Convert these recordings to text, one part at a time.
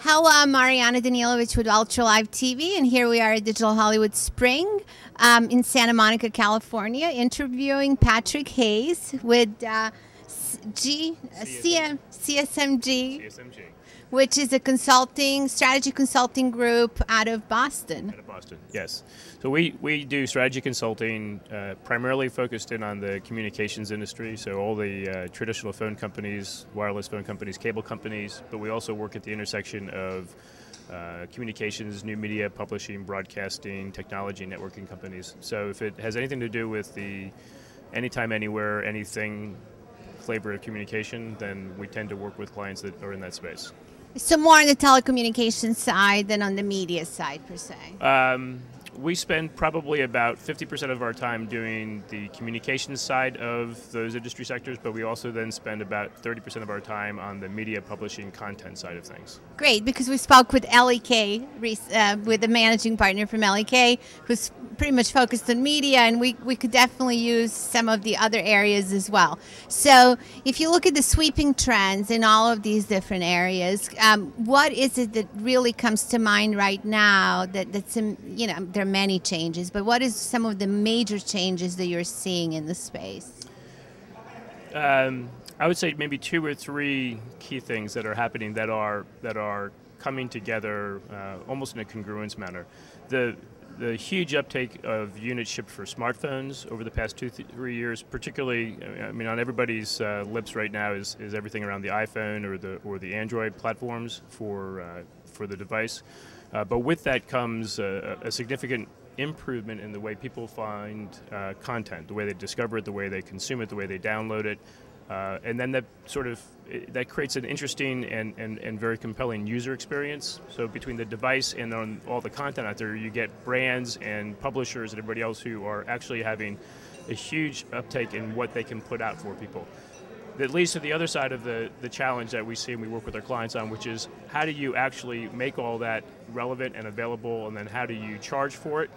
Hello, I'm Mariana Danilovich with Ultra Live TV, and here we are at Digital Hollywood Spring in Santa Monica, California, interviewing Patrick Hayes with CSMG, which is a strategy consulting group out of Boston. Out of Boston, yes. So we do strategy consulting primarily focused in on the communications industry, so all the traditional phone companies, wireless phone companies, cable companies, but we also work at the intersection of communications, new media, publishing, broadcasting, technology, networking companies. So if it has anything to do with the anytime, anywhere, anything flavor of communication, then we tend to work with clients that are in that space. So more on the telecommunications side than on the media side, per se? We spend probably about 50% of our time doing the communications side of those industry sectors, but we also then spend about 30% of our time on the media publishing content side of things. Great, because we spoke with LEK, with the managing partner from LEK, who's pretty much focused on media, and we could definitely use some of the other areas as well. So if you look at the sweeping trends in all of these different areas, what is it that really comes to mind right now that's, you know, there are many changes, but what is some of the major changes that you're seeing in the space? I would say maybe two or three key things that are happening that are coming together almost in a congruence manner. The huge uptake of units shipped for smartphones over the past 2-3 years, particularly, I mean, on everybody's lips right now is everything around the iPhone or the Android platforms for the device. But with that comes a significant improvement in the way people find content, the way they discover it, the way they consume it, the way they download it. And then that creates an interesting and very compelling user experience. So between the device and on all the content out there, you get brands and publishers and everybody else who are actually having a huge uptake in what they can put out for people. That leads to the other side of the challenge that we see and we work with our clients on, which is how do you actually make all that relevant and available, and then how do you charge for it,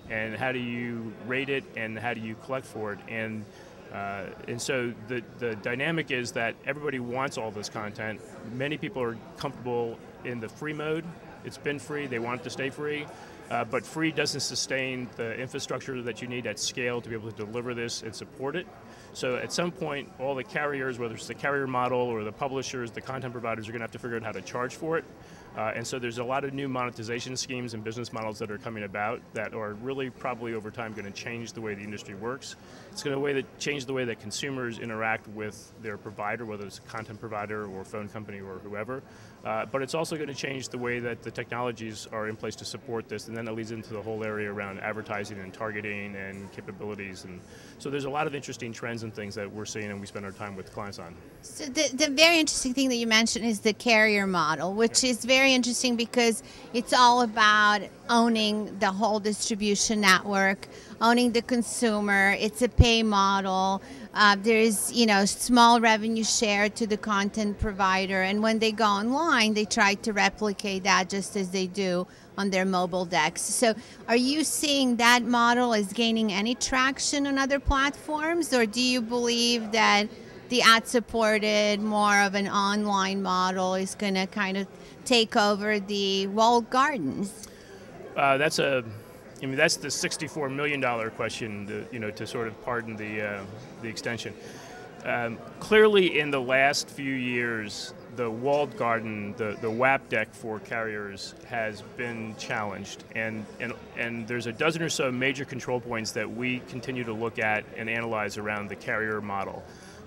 and how do you rate it, and how do you collect for it. And so the dynamic is that everybody wants all this content. Many people are comfortable in the free mode. It's been free, they want it to stay free, but free doesn't sustain the infrastructure that you need at scale to be able to deliver this and support it. So at some point, all the carriers, whether it's the carrier model or the publishers, the content providers, are going to have to figure out how to charge for it. And so there's a lot of new monetization schemes and business models that are coming about that are really probably over time going to change the way the industry works. It's going to change the way that consumers interact with their provider, whether it's a content provider or phone company or whoever. But it's also going to change the way that the technologies are in place to support this, and then it leads into the whole area around advertising and targeting and capabilities. And so there's a lot of interesting trends and things that we're seeing and we spend our time with clients on. So the very interesting thing that you mentioned is the carrier model, which is very interesting because it's all about owning the whole distribution network, owning the consumer. It's a pay model. There's, you know, small revenue share to the content provider, and when they go online, they try to replicate that just as they do on their mobile decks. So are you seeing that model as gaining any traction on other platforms, or do you believe that the ad-supported, more of an online model is going to kind of take over the walled gardens? That's the $64 million question, to sort of pardon the extension. Clearly, in the last few years, the walled garden, the WAP deck for carriers has been challenged, and there's a dozen or so major control points that we continue to look at and analyze around the carrier model.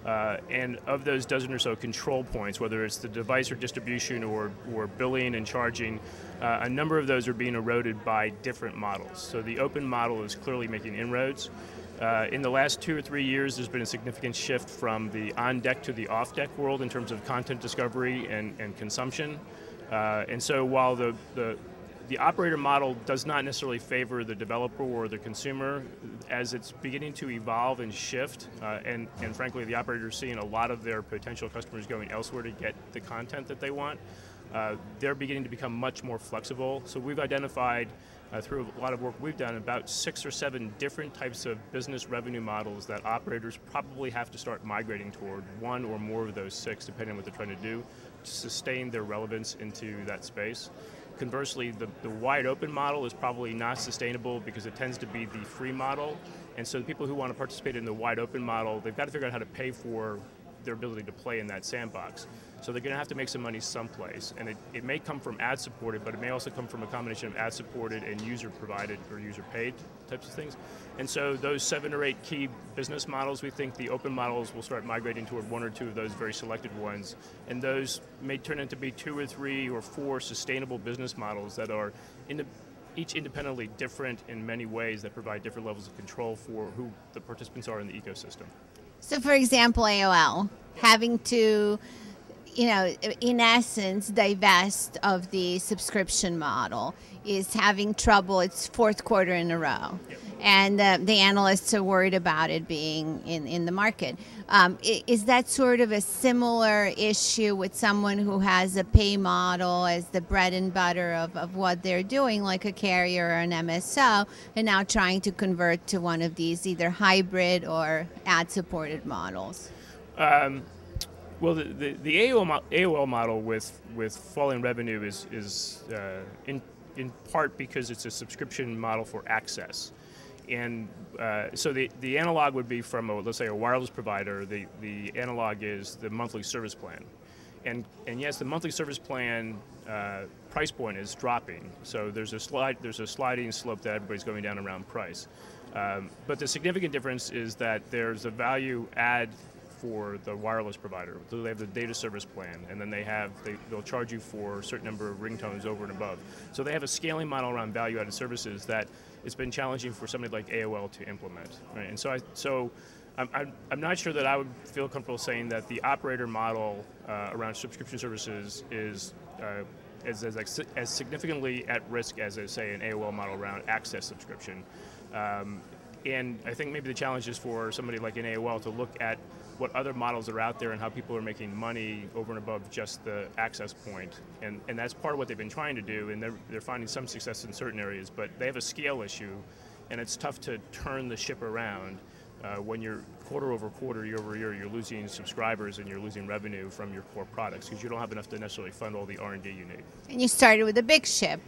And of those dozen or so control points, whether it's the device or distribution or billing and charging, a number of those are being eroded by different models. So the open model is clearly making inroads. In the last 2 or 3 years, there's been a significant shift from the on-deck to the off-deck world in terms of content discovery and consumption. And so while the operator model does not necessarily favor the developer or the consumer, as it's beginning to evolve and shift, and frankly the operators seeing a lot of their potential customers going elsewhere to get the content that they want, they're beginning to become much more flexible. So we've identified through a lot of work we've done about 6 or 7 different types of business revenue models that operators probably have to start migrating toward, one or more of those 6 depending on what they're trying to do. sustain their relevance into that space. Conversely, the wide open model is probably not sustainable because it tends to be the free model. And so the people who want to participate in the wide open model, they've got to figure out how to pay for their ability to play in that sandbox. So they're going to have to make some money someplace. And it may come from ad-supported, but it may also come from a combination of ad-supported and user-provided or user-paid types of things. And so those 7 or 8 key business models, we think the open models will start migrating toward 1 or 2 of those very selected ones. And those may turn into be 2 or 3 or 4 sustainable business models that are each independently different in many ways that provide different levels of control for who the participants are in the ecosystem. So, for example, AOL having to, in essence, divest of the subscription model is having trouble. It's 4th quarter in a row. Yep. And the analysts are worried about it being in the market. Is that sort of a similar issue with someone who has a pay model as the bread and butter of what they're doing, like a carrier or an MSO, and now trying to convert to one of these either hybrid or ad-supported models? Well, the AOL model with falling revenue is in part because it's a subscription model for access. And so the analog would be from, let's say, a wireless provider. The analog is the monthly service plan. And yes, the monthly service plan price point is dropping. So there's a sliding slope that everybody's going down around price. But the significant difference is that there's a value add for the wireless provider. So they have the data service plan, and then they'll charge you for a certain number of ringtones over and above. So they have a scaling model around value-added services that it's been challenging for somebody like AOL to implement. Right? And so I'm not sure that I would feel comfortable saying that the operator model around subscription services is as significantly at risk as, say, an AOL model around access subscription. And I think maybe the challenge is for somebody like an AOL to look at what other models are out there and how people are making money over and above just the access point. And that's part of what they've been trying to do, and they're finding some success in certain areas, but they have a scale issue, and it's tough to turn the ship around when you're quarter over quarter, year over year, you're losing subscribers and you're losing revenue from your core products because you don't have enough to necessarily fund all the R&D you need. And you started with a big ship.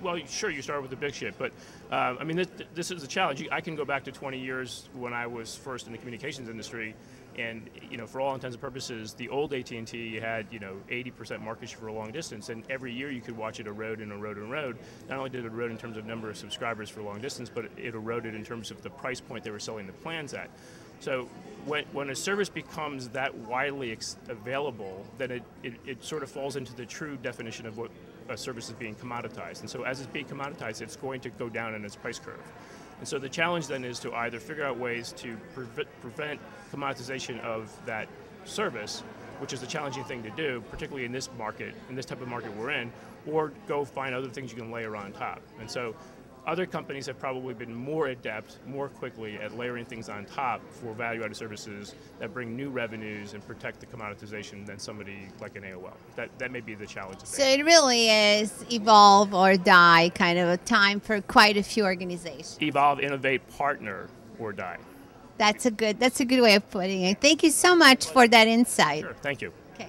Well, sure, you start with the big ship, but I mean, this is a challenge. I can go back to 20 years when I was first in the communications industry, and for all intents and purposes, the old AT&T had 80% market share for a long distance, and every year you could watch it erode and erode and erode. Not only did it erode in terms of number of subscribers for long distance, but it eroded in terms of the price point they were selling the plans at. So when a service becomes that widely available, then it sort of falls into the true definition of what a service is being commoditized. And so as it's being commoditized, it's going to go down in its price curve. And so the challenge then is to either figure out ways to prevent commoditization of that service, which is a challenging thing to do, particularly in this market, in this type of market we're in, or go find other things you can layer on top. And so other companies have probably been more adept, more quickly at layering things on top for value-added services that bring new revenues and protect the commoditization than somebody like an AOL. That may be the challenge. So it really is evolve or die kind of a time for quite a few organizations. Evolve, innovate, partner, or die. That's a good way of putting it. Thank you so much for that insight. Sure, thank you. Okay.